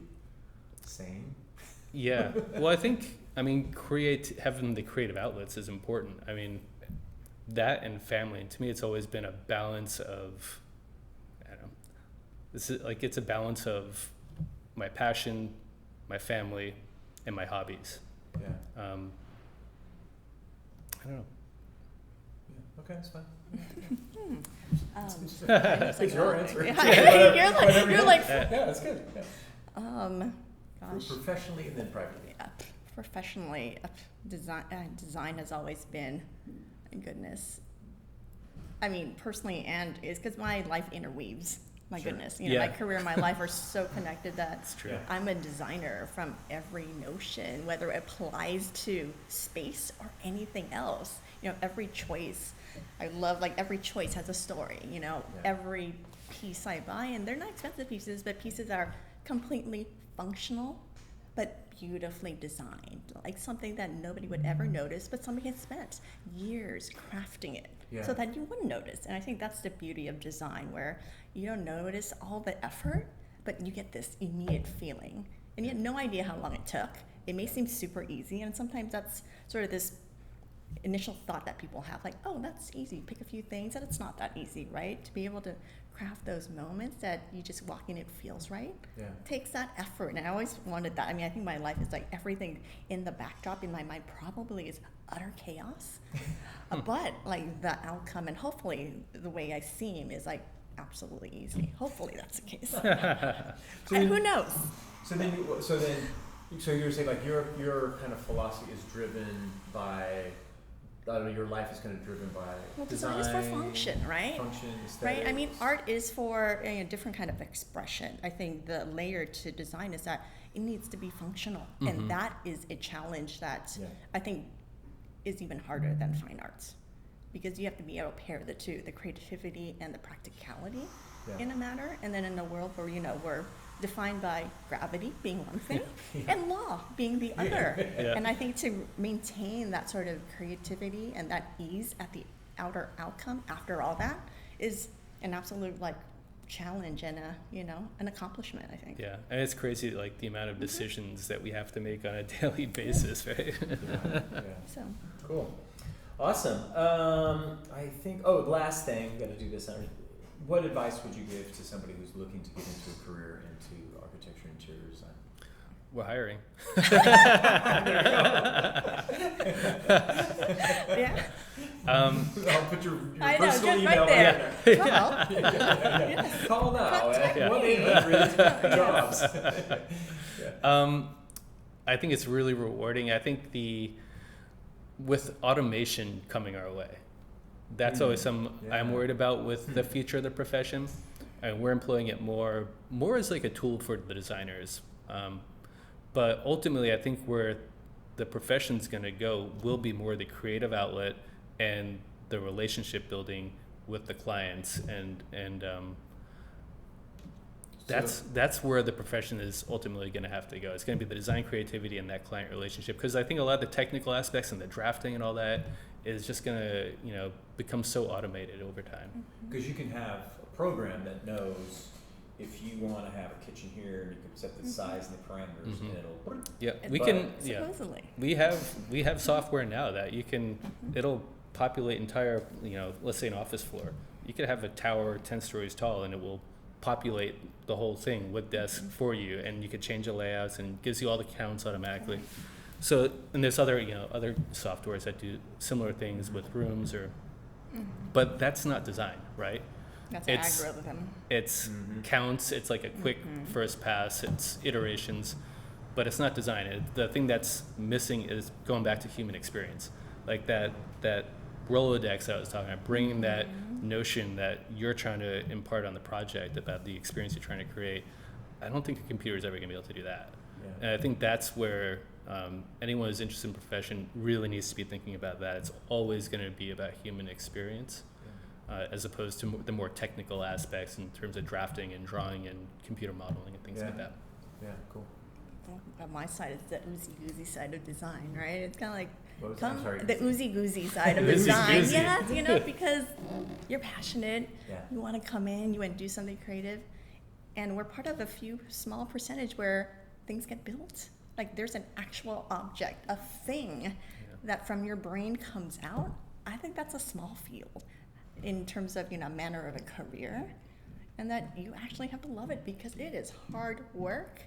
sane? Yeah. Well, I think having the creative outlets is important. I mean, that and family. And to me, it's always been a balance of. I don't know. It's a balance of my passion, my family, and my hobbies. Yeah. I don't know. Yeah. Okay, that's fine. It's your answer. You're like. Yeah, that's good. Yeah. Gosh. Professionally and then privately. Yeah, professionally, design has always been, goodness. I mean, personally, and it's because my life interweaves. My goodness, my career and my life are so connected that I'm a designer from every notion, whether it applies to space or anything else. Every choice, I love, every choice has a story, every piece I buy, and they're not expensive pieces, but pieces that are completely functional, but beautifully designed, like something that nobody would ever notice, but somebody has spent years crafting it so that you wouldn't notice. And I think that's the beauty of design, where you don't notice all the effort, but you get this immediate feeling, and you have no idea how long it took. It may seem super easy, and sometimes that's sort of this initial thought that people have, like, oh, that's easy, pick a few things, and it's not that easy, right? To be able to craft those moments that you just walk in, it feels right, takes that effort. And I always wanted that. I mean, I think my life is like everything in the backdrop in my mind probably is utter chaos, but like the outcome and hopefully the way I seem is like absolutely easy. Hopefully that's the case. And who knows? So then So you were saying like your kind of philosophy is driven by, I don't know, your life is kind of driven by design is for function, right? Function, aesthetics. Right. I mean, art is for a different kind of expression. I think the layer to design is that it needs to be functional, and that is a challenge that I think is even harder than fine arts, because you have to be able to pair the two, the creativity and the practicality in a matter. And then in a world where we're defined by gravity being one thing and law being the other. And I think to maintain that sort of creativity and that ease at the outer outcome after all that is an absolute challenge and an accomplishment, I think. Yeah, and it's crazy the amount of decisions that we have to make on a daily basis, right? So cool. Awesome. I think last thing, we got to do this. What advice would you give to somebody who's looking to get into a career into architecture and interior design? We're hiring. Yeah. I'll put your I know, personal just email right there. Yeah. Call now at Contact 1-800-JOBS. I think it's really rewarding. I think with automation coming our way, that's always I'm worried about with the future of the profession, and we're employing it more as a tool for the designers. But ultimately, I think where the profession's going to go will be more the creative outlet and the relationship building with the clients, and that's where the profession is ultimately going to have to go. It's going to be the design creativity and that client relationship, because I think a lot of the technical aspects and the drafting and all that is just going to become so automated over time. Because you can have a program that knows if you want to have a kitchen here, and you can set the size and the parameters, and it'll. Yeah, supposedly. We have software now that you can. It'll populate entire. Let's say an office floor. You could have a tower 10 stories tall, and it will populate the whole thing with desks for you, and you could change the layouts, and gives you all the counts automatically. So, and there's other softwares that do similar things with rooms but that's not design, right? That's an algorithm. It's counts. It's like a quick first pass. It's iterations, but it's not design. The thing that's missing is going back to human experience, like that Rolodex I was talking about, bringing that notion that you're trying to impart on the project about the experience you're trying to create. I don't think a computer is ever going to be able to do that. And I think that's where anyone who's interested in profession really needs to be thinking about that. It's always going to be about human experience. As opposed to the more technical aspects in terms of drafting and drawing and computer modeling and things like that. Yeah, cool. On my side, it's the oozy-goozy side of design, right? It's kind of like the oozy-goozy side of design. Yes, because you're passionate. Yeah. You want to come in, you want to do something creative. And we're part of a few small percentage where things get built. Like there's an actual object, a thing that from your brain comes out. I think that's a small field in terms of manner of a career, and that you actually have to love it because it is hard work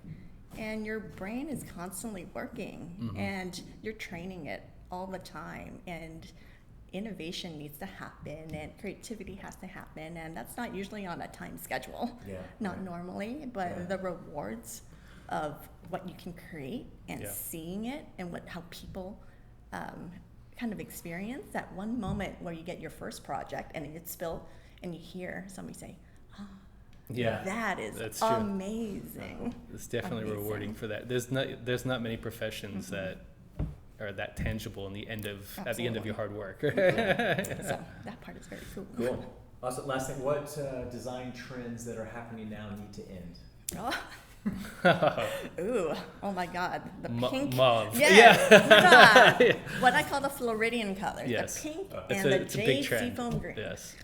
and your brain is constantly working and you're training it all the time, and innovation needs to happen and creativity has to happen, and that's not usually on a time schedule, normally, but the rewards of what you can create and seeing it and how people kind of experience that one moment where you get your first project and it gets built and you hear somebody say, that is that's amazing. It's definitely rewarding for that. There's not many professions that are that tangible at the end of your hard work. So that part is very cool. Cool. Also, last thing, what design trends that are happening now need to end? Ooh, oh my God, the pink. Mauve. Yes, what I call the Floridian colors, the pink and the jade seafoam green. Yes.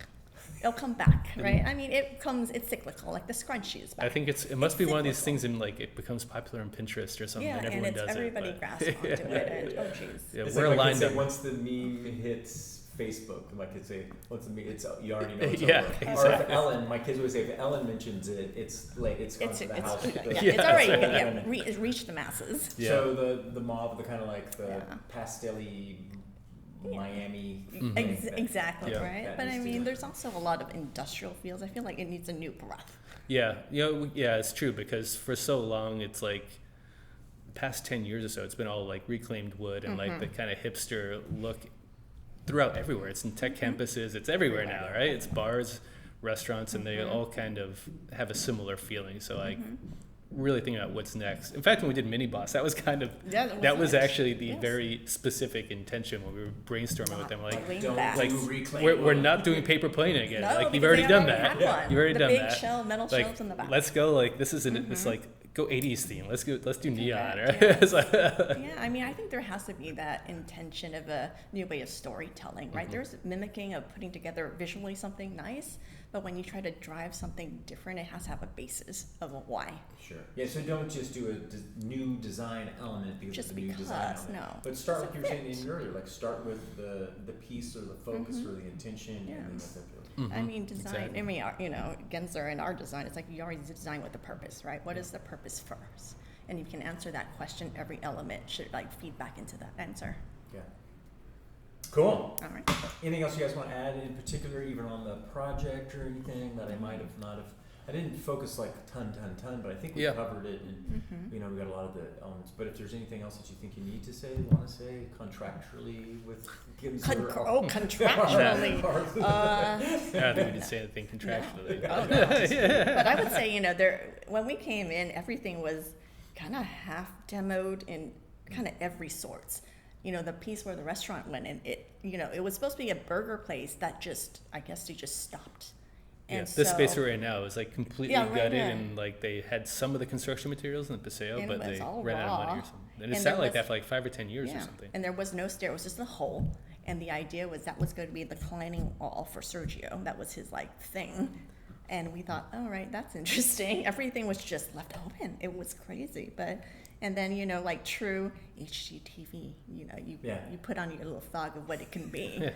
It'll come back, right? I mean, it's cyclical, like the scrunchie is back. I think it must be one of these things it becomes popular on Pinterest or something, and everyone does everybody grasps onto it, and geez. Yeah, we're aligned up. Once the meme hits Facebook, my kids say, once the meme, you already know it's over. Exactly. Or if Ellen, my kids always say, if Ellen mentions it, it's late, it's gone to the house. It's already it's reached the masses. Yeah. So the mauve, the kind of like the pastel-y Miami. Exactly, right? But I mean, there's also a lot of industrial fields. I feel like it needs a new breath. Yeah, it's true, because for so long it's like past 10 years or so, it's been all like reclaimed wood and like the kind of hipster look throughout everywhere. It's in tech campuses, it's everywhere now, right? It's bars, restaurants, and they all kind of have a similar feeling. So like really thinking about what's next. In fact, when we did Mini Boss, that was kind of that was actually the very specific intention when we were brainstorming with them. We're not doing paper planing again. No, like you've already done that. You've already done that. The big shell, metal shelves in the back. Let's go. Like this is it's like go 80s theme. Let's do neon. Right? Yeah, I mean, I think there has to be that intention of a new way of storytelling, right? There's mimicking of putting together visually something nice, but when you try to drive something different, it has to have a basis of a why. Sure. Yeah, so don't just do a new design element because Just it's a new because, design element. no. But start, like Just you a were saying fit. earlier, like start with the piece or the focus or the intention and then let them do it. I mean, design, Exactly. I mean, you know, Gensler and our design, it's like you already design with a purpose, right? What is the purpose first? And you can answer that question, every element should like feed back into that answer. Yeah. Cool. All right. Anything else you guys want to add in particular, even on the project or anything that I might have not have? I didn't focus like ton, but I think we covered it, and you know we got a lot of the elements. But if there's anything else that you think you need to say, want to say contractually with Gensler? Contractually. I don't think we did say anything contractually. But I would say, you know, when we came in, everything was kind of half demoed in kind of every sorts. You know, the piece where the restaurant went in, it was supposed to be a burger place that just, I guess they just stopped. Yeah, And this so, space we're in now is like completely right gutted, there. and like they had some of the construction materials in the Paseo, And but it was they all ran out of money raw. or something. And it And sat there like was- that for like 5 or 10 years or something. And there was no stair, it was just a hole. And the idea was that was going to be the climbing wall for Sergio. That was his like thing. And we thought, all right, that's interesting. Everything was just left open. It was crazy. And then, you know, like true HGTV, you know, you put on your little fog of what it can be.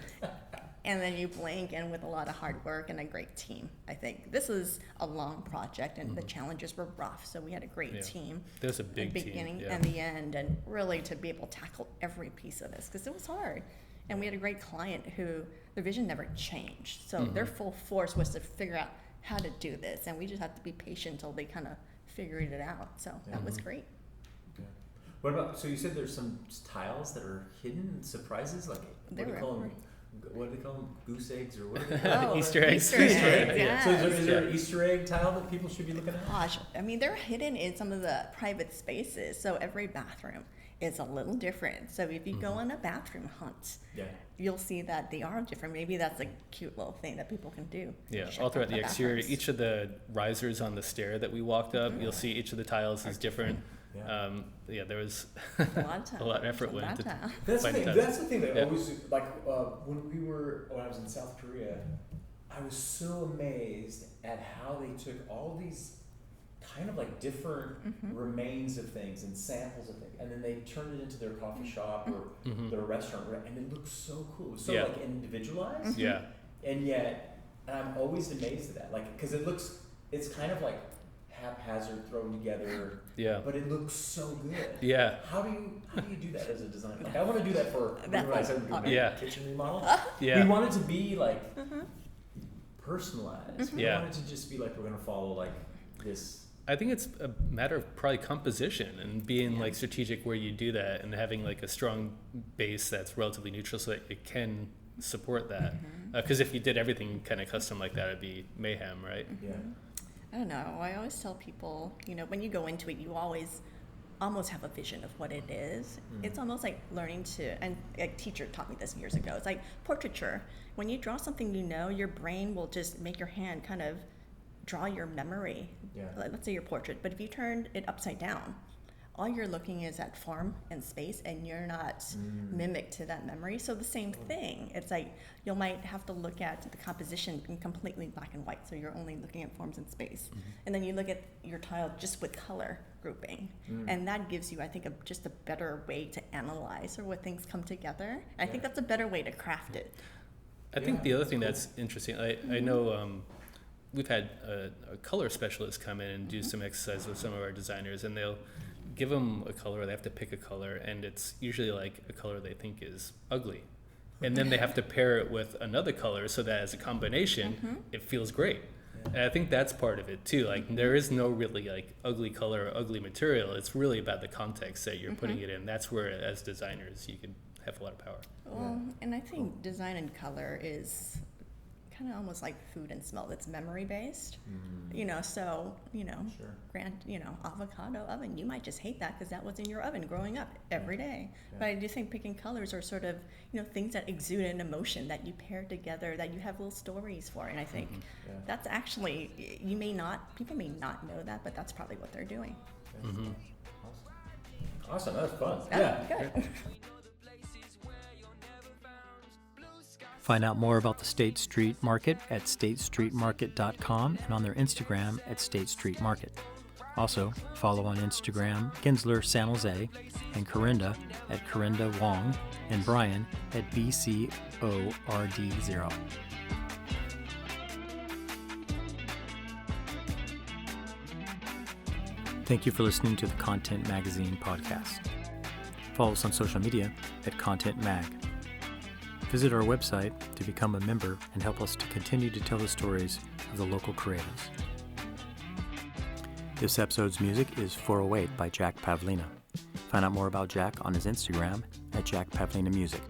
And then you blink, and with a lot of hard work and a great team. I think this is a long project, and the challenges were rough. So we had a great team. There's a big the team. beginning Yeah. and the end, and really to be able to tackle every piece of this, because it was hard. And we had a great client who their vision never changed. So their full force was to figure out how to do this, and we just had to be patient until they kind of figured it out. So that was great. Okay. What about? So you said there's some tiles that are hidden surprises, like what do you call them? What do they call them? Goose eggs or what? Do they call Easter eggs. Easter eggs, So is yes. there an Easter egg tile that people should be looking at? Gosh, I mean, they're hidden in some of the private spaces. So every bathroom is a little different. So if you go on a bathroom hunt, you'll see that they are different. Maybe that's a cute little thing that people can do. Yeah, Check all out throughout the exterior, bathrooms. each of the risers on the stair that we walked up, you'll see each of the tiles is different. There was A lot of time. a lot of effort went A lot into of time. That's the find thing. tiles. That's the thing that always like when I was in South Korea, I was so amazed at how they took all these kind of like different remains of things and samples of things, and then they turned it into their coffee shop or their restaurant, and it looked so cool. It was so like individualized. Yeah. And yet, I'm always amazed at that, like, because it's kind of like haphazard thrown together. Yeah. But it looks so good. Yeah. How do you do that as a designer? Like, I want to do that for when I said we're doing Yeah. a kitchen remodel. Yeah. We want it to be like personalized. We Yeah. want it to just be like we're gonna follow like this. I think it's a matter of probably composition and being like strategic where you do that and having like a strong base that's relatively neutral so that it can support that. Because if you did everything kind of custom like that, it'd be mayhem, right? Yeah. I don't know. I always tell people, you know, when you go into it, you always almost have a vision of what it is. It's almost like learning to, and a teacher taught me this years ago. It's like portraiture. When you draw something, you know, your brain will just make your hand kind of draw your memory. Yeah. Let's say your portrait, but if you turn it upside down, all you're looking is at form and space, and you're not mimicked to that memory. So the same thing. It's like you might have to look at the composition in completely black and white, so you're only looking at forms and space. And then you look at your tile just with color grouping, and that gives you, I think, just a better way to analyze or what things come together. I think that's a better way to craft it. I think the other thing that's interesting, I know we've had a color specialist come in and do some exercise with some of our designers, and they'll give them a color, they have to pick a color, and it's usually like a color they think is ugly. And then they have to pair it with another color so that as a combination, it feels great. And I think that's part of it too. Like there is no really like ugly color or ugly material. It's really about the context that you're putting it in. That's where, as designers, you can have a lot of power. Well, and I think design and color is kind of almost like food and smell. It's memory based, so, avocado oven, you might just hate that because that was in your oven growing up every day. Yeah. But I do think picking colors are sort of, things that exude an emotion that you pair together, that you have little stories for. And I think that's actually, people may not know that, but that's probably what they're doing. Yeah. Mm-hmm. Awesome. That was fun. Good. Find out more about the State Street Market at statestreetmarket.com and on their Instagram at State Street Market. Also, follow on Instagram Gensler San Jose and Corinda at Corinda Wong and Brian at BCORD0. Thank you for listening to the Content Magazine podcast. Follow us on social media at Content Mag. Visit our website to become a member and help us to continue to tell the stories of the local creatives. This episode's music is 408 by Jack Pavlina. Find out more about Jack on his Instagram at Jack Pavlina Music.